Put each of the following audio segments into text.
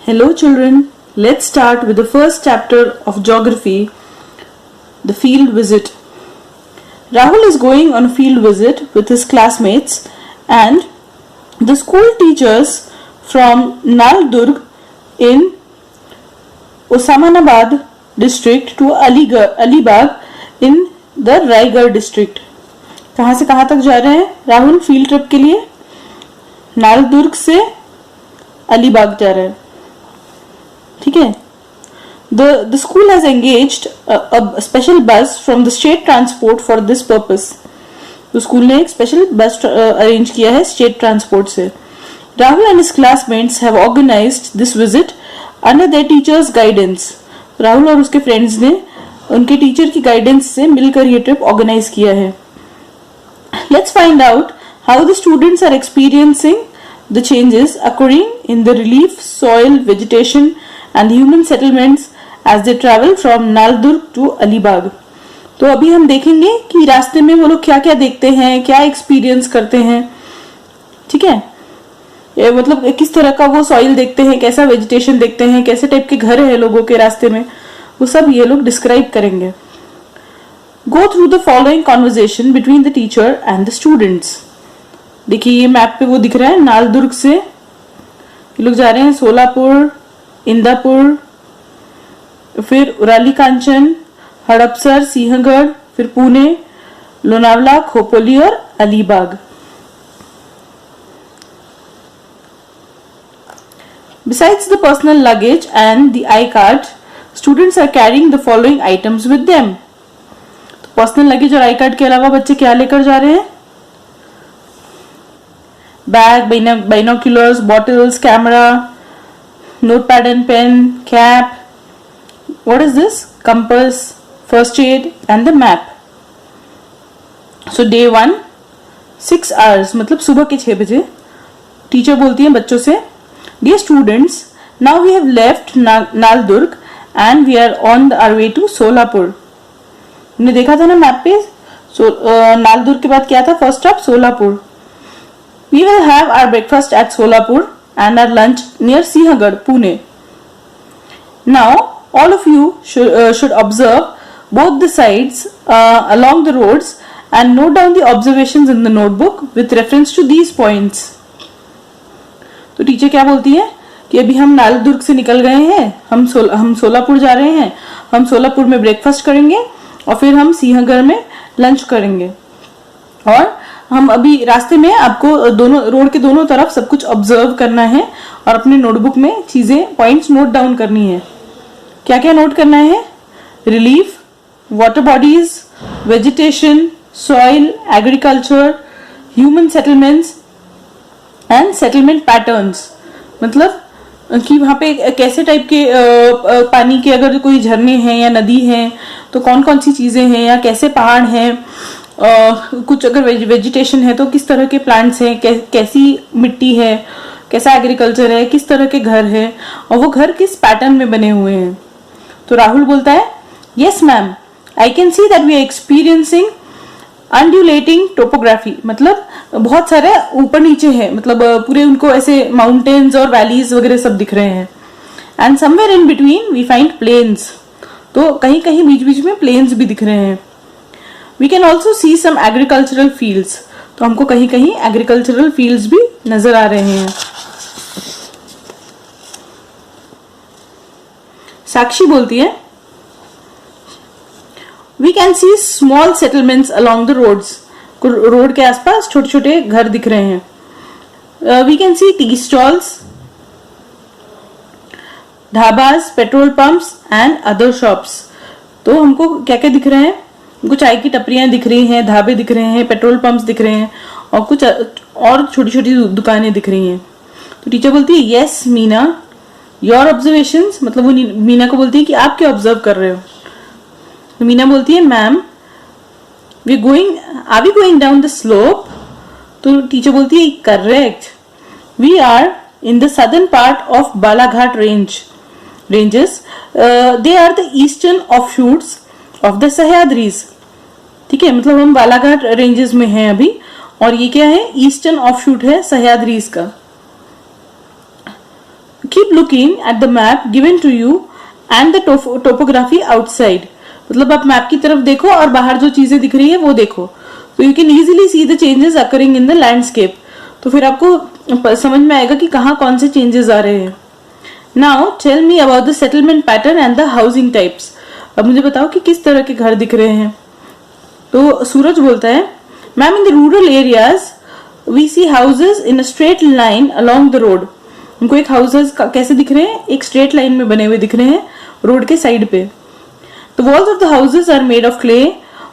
Hello children, let's start with the first chapter of geography, the field visit. Rahul is going on a field visit with his classmates and the school teachers from Naldurg in Osmanabad district to Alibag in the Raigad district. कहाँ से कहाँ तक जा रहे हैं Rahul field trip के लिए? नालदुर्ग से अलीबाग जा रहे हैं. ठीक है. The school has engaged a special bus from the state transport for this purpose. तो स्कूल ने एक स्पेशल बस अरेंज किया है स्टेट ट्रांसपोर्ट से. Rahul and his classmates have organized this visit under their teachers' guidance. Rahul और उसके friends ने उनके टीचर की गाइडेंस से मिलकर ये ट्रिप ऑर्गेनाइज किया है. Let's find out how the students are experiencing the changes occurring in the relief, soil, vegetation and human settlements as they travel from Naldurg to Alibag. तो अभी हम देखेंगे कि रास्ते में वो लोग क्या क्या देखते हैं, क्या एक्सपीरियंस करते हैं. ठीक है. ये मतलब किस तरह का वो सॉइल देखते हैं, कैसा वेजिटेशन देखते हैं, कैसे टाइप के घर है लोगों के रास्ते में, वो सब ये लोग डिस्क्राइब करेंगे. Go through the following conversation between the teacher and the students. देखिए ये मैप पे वो दिख रहा है. नालदुर्ग से ये लोग जा रहे हैं सोलापुर, इंदापुर, फिर उराली कांचन, हड़पसर, सिंहगढ़, फिर पुणे, लोनावला, खोपोली और Alibag. Besides the personal luggage and the I-card, students are carrying the following items with them. Personal luggage और आई कार्ड के अलावा बच्चे क्या लेकर जा रहे हैं? Bag, binoculars, bottles, camera, notepad and pen, cap. What is this? Compass, first aid and the map. So day 1 6 hours मतलब सुबह के 6 बजे टीचर बोलती है बच्चों से, dear students, now we have left Naldurg and we are on our way to Solapur. हमने देखा था ना मैप पे. नालदुर्ग के बाद क्या था? First stop Solapur. We will have our breakfast at Solapur and our lunch near Sinhagad, Pune. Now all of you should observe both the sides along the roads and note down the observations in the notebook with reference to these points. तो teacher क्या बोलती है कि अभी हम नालदुर्ग से निकल गए हैं, हम सोलापुर जा रहे हैं, हम सोलापुर में ब्रेकफास्ट करेंगे और फिर हम सिंहगढ़ में लंच करेंगे. और हम अभी रास्ते में आपको दोनों रोड के दोनों तरफ सब कुछ ऑब्जर्व करना है और अपने नोटबुक में चीजें पॉइंट्स नोट डाउन करनी है. क्या क्या नोट करना है? Relief, water bodies, vegetation, soil, agriculture, human settlements and settlement patterns. मतलब कि वहां पे कैसे टाइप के पानी के अगर कोई झरने हैं या नदी है तो कौन कौन सी चीजें हैं, या कैसे पहाड़ हैं, कुछ अगर वेजिटेशन है तो किस तरह के प्लांट्स हैं, कैसी मिट्टी है, कैसा एग्रीकल्चर है, किस तरह के घर है और वो घर किस पैटर्न में बने हुए हैं. तो राहुल बोलता है, yes ma'am, I can see that we are experiencing undulating topography. मतलब बहुत सारे ऊपर नीचे है, मतलब पूरे उनको ऐसे माउंटेन्स और वैलीज वगैरह सब दिख रहे हैं. And somewhere in between we find plains. तो कहीं कहीं बीच बीच में प्लेन्स भी दिख रहे हैं. We can also see some agricultural fields. तो हमको कहीं कहीं एग्रीकल्चरल फील्ड्स भी नजर आ रहे हैं. साक्षी बोलती है, We can see small settlements along the roads. Road के आसपास छोटे छोटे घर दिख रहे हैं. We can see tea stalls, dhabas, petrol pumps and other shops. तो हमको क्या क्या दिख रहे हैं? हमको चाय की टपरियां दिख रही हैं, ढाबे दिख रहे हैं, पेट्रोल पंप्स दिख रहे हैं और कुछ और छोटी छोटी दुकानें दिख रही हैं. तो टीचर बोलती है, यस मीना, योर ऑब्जर्वेशंस. मतलब वो मीना को बोलती है कि आप क्या ऑब्जर्व कर रहे हो. तो मीना बोलती है, ma'am we are we going down the slope. तो टीचर बोलती है, correct, we are in the southern part of Balaghat ranges. They are the eastern offshoots of the Sahyadris. ठीक है, मतलब हम बालाघाट रेंजेस में हैं अभी और ये क्या है? ईस्टर्न ऑफशूट है सह्याद्रीज का. Keep looking at the map given to you and the topography outside. मतलब आप मैप की तरफ देखो और बाहर जो चीजें दिख रही है वो देखो, तो you can easily see the changes occurring in the landscape. तो फिर आपको समझ में आएगा कि कहाँ कौन से चेंजेस आ रहे हैं। Now tell me about the settlement pattern and the housing types. अब मुझे बताओ कि किस तरह के घर दिख रहे हैं। तो सूरज बोलता है, ma'am in the rural areas we see houses in a straight line along the road. उनको एक हाउसेज कैसे दिख रहे हैं, एक स्ट्रेट लाइन में बने हुए दिख रहे हैं रोड के साइड पे। The walls of the houses are made of clay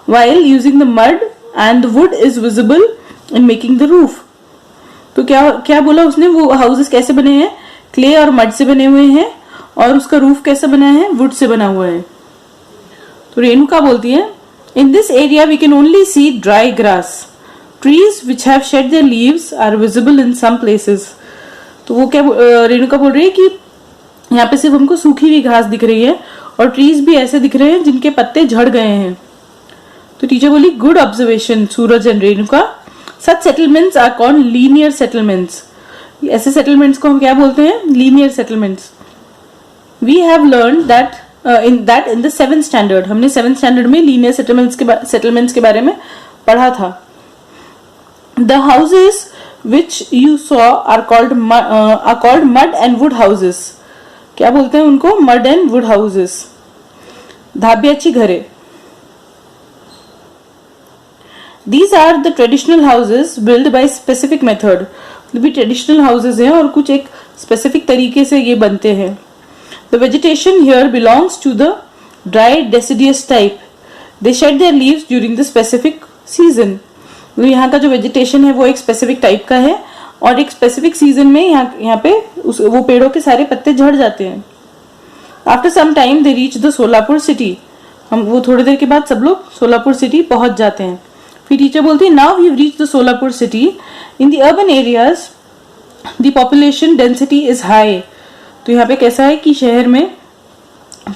while using the mud and the wood is visible in making the roof. तो क्या क्या बोला उसने, वो हाउसेज कैसे बने हैं, क्ले और मड से बने हुए हैं, और उसका रूफ कैसा बना है, वुड से बना हुआ है। तो रेणुका बोलती है, in this area we can only see dry grass, trees which have shed their leaves are visible in some places. तो वो क्या रेणुका बोल रही है कि यहाँ पे सिर्फ हमको सूखी हुई घास दिख रही है और ट्रीज भी ऐसे दिख रहे हैं जिनके पत्ते झड़ गए हैं। तो टीचर बोली, good observation Suraj and Renuka, such settlements are called linear settlements. ऐसे सेटलमेंट्स को हम क्या बोलते हैं, linear settlements. We have learn that in the 7th standard. हमने 7th स्टैंडर्ड में लीनियर सेटलमेंट्स के बारे में पढ़ा था। The houses which you saw are called mud and wood houses. क्या बोलते हैं उनको, मड एंड वुड हाउसेस, धाब्याची घरे। These are the traditional houses built by specific method। भी ट्रेडिशनल हाउसेस हैं और कुछ एक स्पेसिफिक तरीके से ये बनते हैं। The vegetation here belongs to the dry deciduous type. They shed their leaves during the specific season। यहाँ का जो वेजिटेशन है वो एक स्पेसिफिक टाइप का है और एक स्पेसिफिक सीजन में यहाँ पे वो पेड़ों के सारे पत्ते झड़ जाते हैं। After some time they reach the Solapur city. वो थोड़ी देर के बाद सब लोग सोलापुर सिटी पहुंच जाते हैं। फिर टीचर बोलती है, now we have reached the Solapur city. In the urban areas the population density is high. तो यहाँ पे कैसा है कि शहर में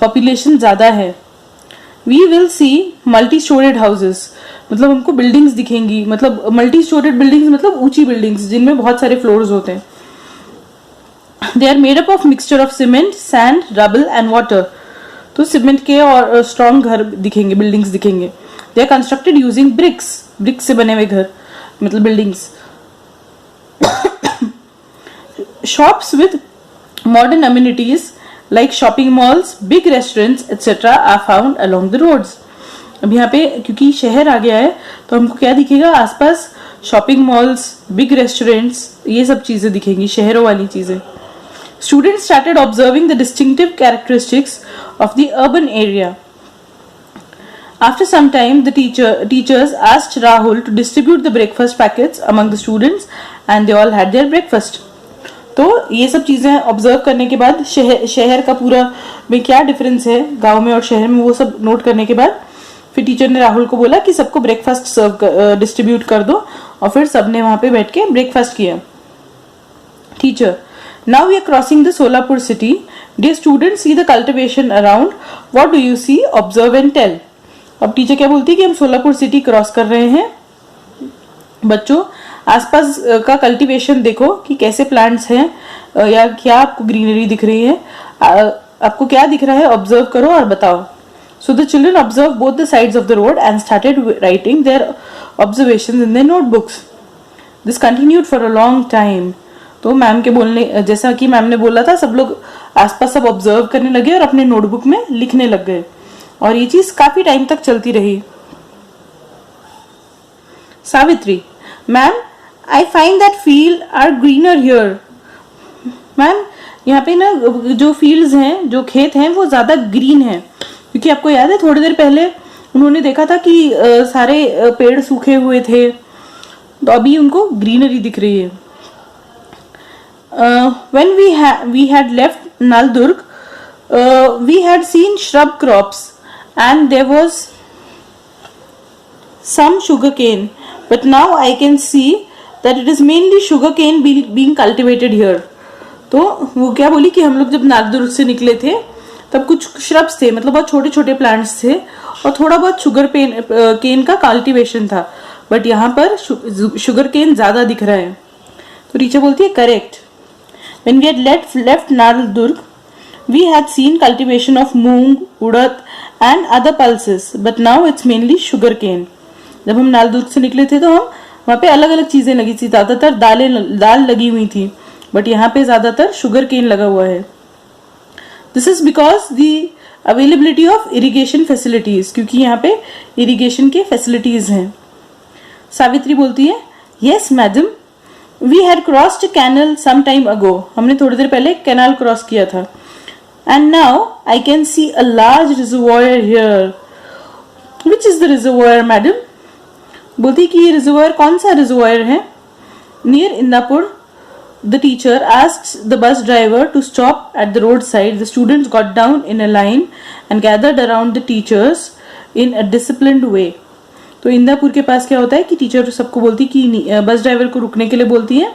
पॉपुलेशन ज्यादा है। We will see multi storeyed houses. मतलब हमको बिल्डिंग्स दिखेंगी, मतलब मल्टी स्टोरेड बिल्डिंग्स मतलब ऊंची बिल्डिंग्स जिनमें बहुत सारे फ्लोर्स होते हैं। They are made up of mixture of cement, sand, rubble and water. तो सीमेंट के और स्ट्रॉन्ग घर दिखेंगे, बिल्डिंग्स दिखेंगे। They are constructed using bricks. Bricks से बने हुए घर मतलब buildings. Shops with modern amenities like shopping malls, big restaurants etcetera are found along the roads. अब यहाँ पे क्योंकि शहर आ गया है तो हमको क्या दिखेगा, आसपास शॉपिंग मॉल्स, बिग रेस्टोरेंट्स, ये सब चीजें दिखेंगी, शहरों वाली चीजें। Students started observing the distinctive characteristics of the urban area. After some time, the teachers asked Rahul to distribute the breakfast packets among the students, and they all had their breakfast. तो ये सब चीजें observe करने के बाद शहर का पूरा में क्या डिफरेंस है गांव में और शहर में, वो सब नोट करने के बाद फिर टीचर ने राहुल को बोला कि सबको ब्रेकफास्ट डिस्ट्रीब्यूट कर दो, और फिर सबने वहां पे बैठ के ब्रेकफास्ट किया। Teacher, now we are crossing the Solapur city. Dear students, see the cultivation around. What do you see? Observe and tell. अब टीचर क्या बोलती है कि हम सोलापुर सिटी क्रॉस कर रहे हैं। बच्चों, आसपास का कल्टीवेशन देखो कि कैसे प्लांट्स हैं या क्या आपको ग्रीनरी दिख रही है, आपको क्या दिख रहा है, ऑब्जर्व करो और बताओ। So the children observed both the sides of the road and started writing their observations in their notebooks. This continued for a long time. तो मैम के बोलने, जैसा कि मैम ने बोला था, सब लोग आसपास सब ऑब्जर्व करने लगे और अपने नोटबुक में लिखने लग गए, और ये चीज काफी टाइम तक चलती रही। Savitri, ma'am I find that field are greener here. Ma'am यहाँ पे ना जो फील्ड्स हैं, जो खेत हैं, वो ज्यादा ग्रीन है, क्योंकि आपको याद है थोड़ी देर पहले उन्होंने देखा था कि सारे पेड़ सूखे हुए थे, तो अभी उनको ग्रीनरी दिख रही है। When we had left Naldurg, we had seen shrub crops and there was some sugarcane, but now I can see that it is mainly sugarcane being cultivated here. तो वो क्या बोली कि हम लोग जब नालदुर्ग से निकले थे तब कुछ श्रब्स थे, मतलब बहुत छोटे छोटे प्लांट्स थे और थोड़ा बहुत शुगर केन का कल्टीवेशन था, बट यहाँ पर शुगर केन ज्यादा दिख रहा है। तो टीचर बोलती है correct. When we had left Naldurg, we had seen cultivation of moong, urad and other pulses, but now it's mainly sugarcane. जब हम नालदुर्ग से निकले थे तो हम वहाँ पे अलग अलग चीजें लगी थी, ज्यादातर दाल लगी हुई थी, बट यहाँ पे ज्यादातर शुगर केन लगा हुआ है. This is because the availability of irrigation facilities, क्योंकि यहाँ पे इरिगेशन के फैसिलिटीज हैं. सावित्री बोलती है, yes madam, we had crossed canal some time ago, हमने थोड़ी देर पहले कैनाल क्रॉस किया था. And now I can see a large reservoir here. Which is the reservoir madam? बोलती कि ये रिजर्वॉयर कौन सा रिजर्वॉयर है? Near Indapur. The teacher asked the bus driver to stop at the roadside. The students got down in a line and gathered around the teachers in a disciplined way. तो इंदापुर के पास क्या होता है कि टीचर सबको बोलती कि बस ड्राइवर को रुकने के लिए बोलती है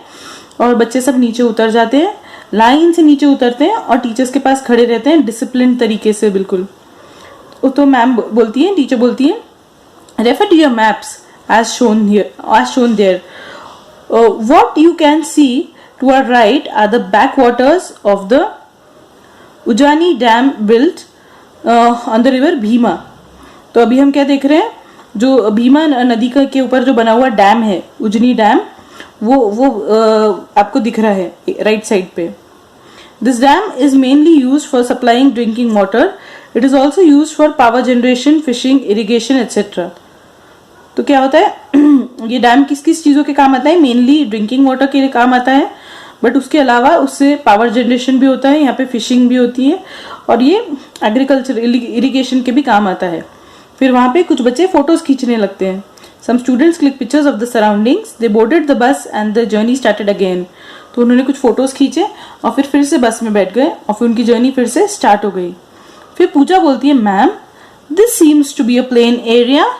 और बच्चे सब नीचे उतर जाते हैं, लाइन से नीचे उतरते हैं और टीचर्स के पास खड़े रहते हैं डिसिप्लिन तरीके से बिल्कुल. तो मैम बोलती है, टीचर बोलती है, refer to your maps as shown there. What you can see to our right are the backwaters of the Ujjani Dam built on the river Bhima. तो अभी हम क्या देख रहे हैं, जो भीमा नदी के ऊपर जो बना हुआ डैम है उजनी डैम, वो आपको दिख रहा है राइट साइड पे. This dam is mainly used for supplying drinking water. It is also used for power generation, fishing, irrigation etcetera. तो क्या होता है ये डैम किस किस चीजों के काम आता है? मेनली ड्रिंकिंग वाटर के लिए काम आता है, बट उसके अलावा उससे पावर जनरेशन भी होता है, यहाँ पे फिशिंग भी होती है और ये एग्रीकल्चर इरिगेशन के भी काम आता है. फिर वहाँ पे कुछ बच्चे फोटोज खींचने लगते हैं. Some students click pictures of the surroundings. They boarded the bus and the journey started again. तो उन्होंने कुछ फोटोज खींचे और फिर से बस में बैठ गए और फिर उनकी जर्नी फिर से स्टार्ट हो गई. फिर पूजा बोलती है, ma'am this seems to be a plain area.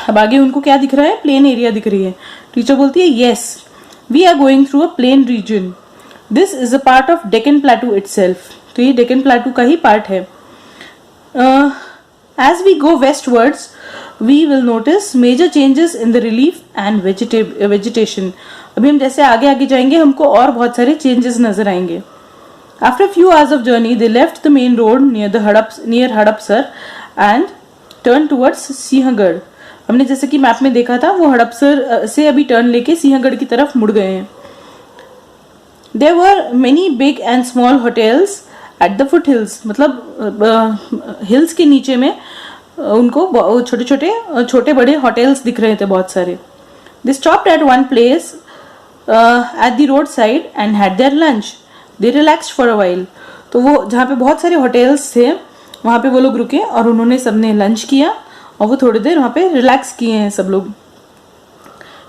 अब आगे उनको क्या दिख रहा है? प्लेन एरिया दिख रही है. टीचर बोलती है, yes we are going through a plain region. This is a part of Deccan plateau itself. तो ये डेक्कन प्लेटू का ही पार्ट है. As we go westwards we will notice major changes in the relief and vegetation. अभी हम जैसे आगे आगे जाएंगे हमको और बहुत सारे चेंजेस नजर आएंगे. After few hours of journey they left the main road near Hadapsar and turn towards Sinhagad. हमने जैसे कि मैप में देखा था वो हड़पसर से अभी टर्न लेके सिंहगढ़ की तरफ मुड़ गए हैं. There were many big and small hotels at the foot hills. मतलब हिल्स के नीचे में उनको छोटे बड़े होटल्स दिख रहे थे बहुत सारे. They stopped at one place at the road side and had there lunch. They relaxed for a while. तो वो जहाँ पे बहुत सारे होटल्स थे वहाँ पे वो लोग रुके और उन्होंने सबने लंच किया और वो थोड़ी देर वहाँ पे रिलैक्स किए हैं सब लोग.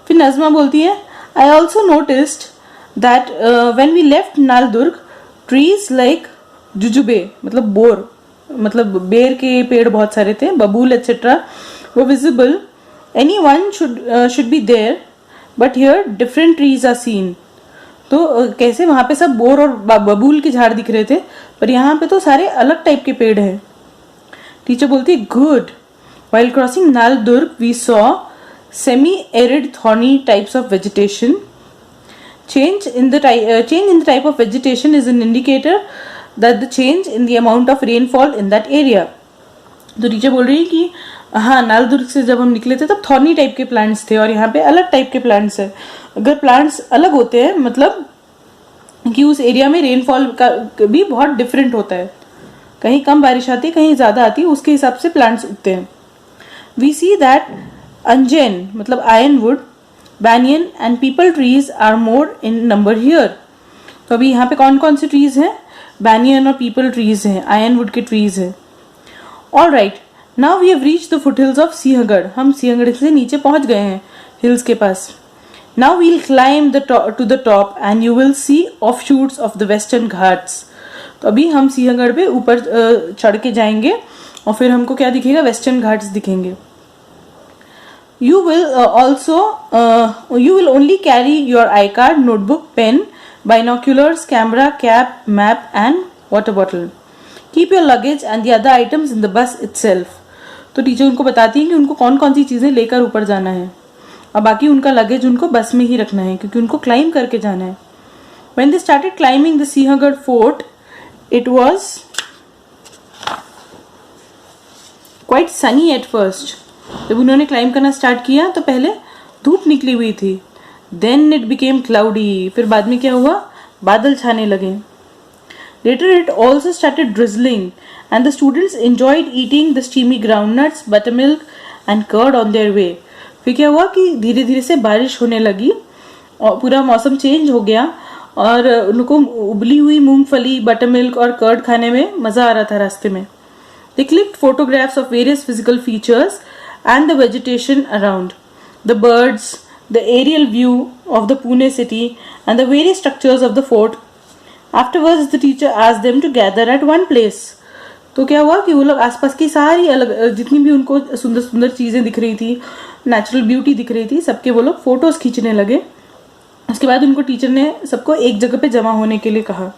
फिर नज़मा बोलती है, I also noticed that when we left Naldurg trees like jujube, मतलब बोर, मतलब बेर के पेड़ बहुत सारे थे, बबूल एटसेट्रा, वो visible. Any one should be there but here different trees are seen. तो कैसे वहाँ पे सब बोर और बबूल के झाड़ दिख रहे थे, पर यहाँ पे तो सारे अलग टाइप के पेड़ हैं. टीचर बोलती है, good. While crossing Naldurg, we saw semi-arid thorny types of vegetation. Change in the type of vegetation is an indicator that the change in the amount of rainfall in that area. तो teacher बोल रही है कि हाँ, नालदुर्ग से जब हम निकले थे तब थॉर्नी टाइप के प्लांट्स थे और यहाँ पे अलग टाइप के प्लांट्स है. अगर प्लांट्स अलग होते हैं मतलब कि उस एरिया में रेनफॉल का भी बहुत डिफरेंट होता है, कहीं कम बारिश आती है कहीं ज़्यादा आती है, उसके हिसाब से प्लांट्स उगते हैं. We see that अंजन मतलब ironwood, banyan and people trees are more in number here. तो अभी यहाँ पे कौन कौन से ट्रीज हैं? banyan और people trees हैं, ironwood के ट्रीज हैं. All right, now we have reached the foothills of Sinhagad. हम सिंहगढ़ से नीचे पहुँच गए हैं हिल्स के पास. Now we'll climb to the top and you will see offshoots of the western ghats. तो अभी हम सिंहगढ़ पे ऊपर चढ़ के जाएंगे और फिर हमको क्या दिखेगा? वेस्टर्न घाट्स दिखेंगे. You will only carry your iCard, notebook, pen, binoculars, camera, cap, map and water bottle. Keep your luggage and the other items in the bus itself. तो टीचर उनको बताती है कि उनको कौन कौन सी चीज़ें लेकर ऊपर जाना है और बाकी उनका लगेज उनको बस में ही रखना है क्योंकि उनको क्लाइम करके जाना है. When they started climbing the Sinhagad fort, it was quite sunny at first. जब उन्होंने क्लाइम करना स्टार्ट किया तो पहले धूप निकली हुई थी. Then it became cloudy. फिर बाद में क्या हुआ, बादल छाने लगे. Later it also started drizzling and the students enjoyed eating the steamy groundnuts, buttermilk and curd on their way. फिर क्या हुआ कि धीरे धीरे से बारिश होने लगी और पूरा मौसम चेंज हो गया और उनको उबली हुई मूंगफली, बटरमिल्क और कर्ड खाने में मज़ा आ रहा था रास्ते में. They clicked photographs of various physical features and the vegetation around, the birds, the aerial view of the Pune city and the various structures of the fort. Afterwards, the teacher asked them to gather at one place. तो क्या हुआ कि वो लोग आसपास की सारी अलग जितनी भी उनको सुंदर सुंदर चीज़ें दिख रही थी, नेचुरल ब्यूटी दिख रही थी, सबके वो लोग फोटोज खींचने लगे. उसके बाद उनको टीचर ने सबको एक जगह पे जमा होने के लिए कहा.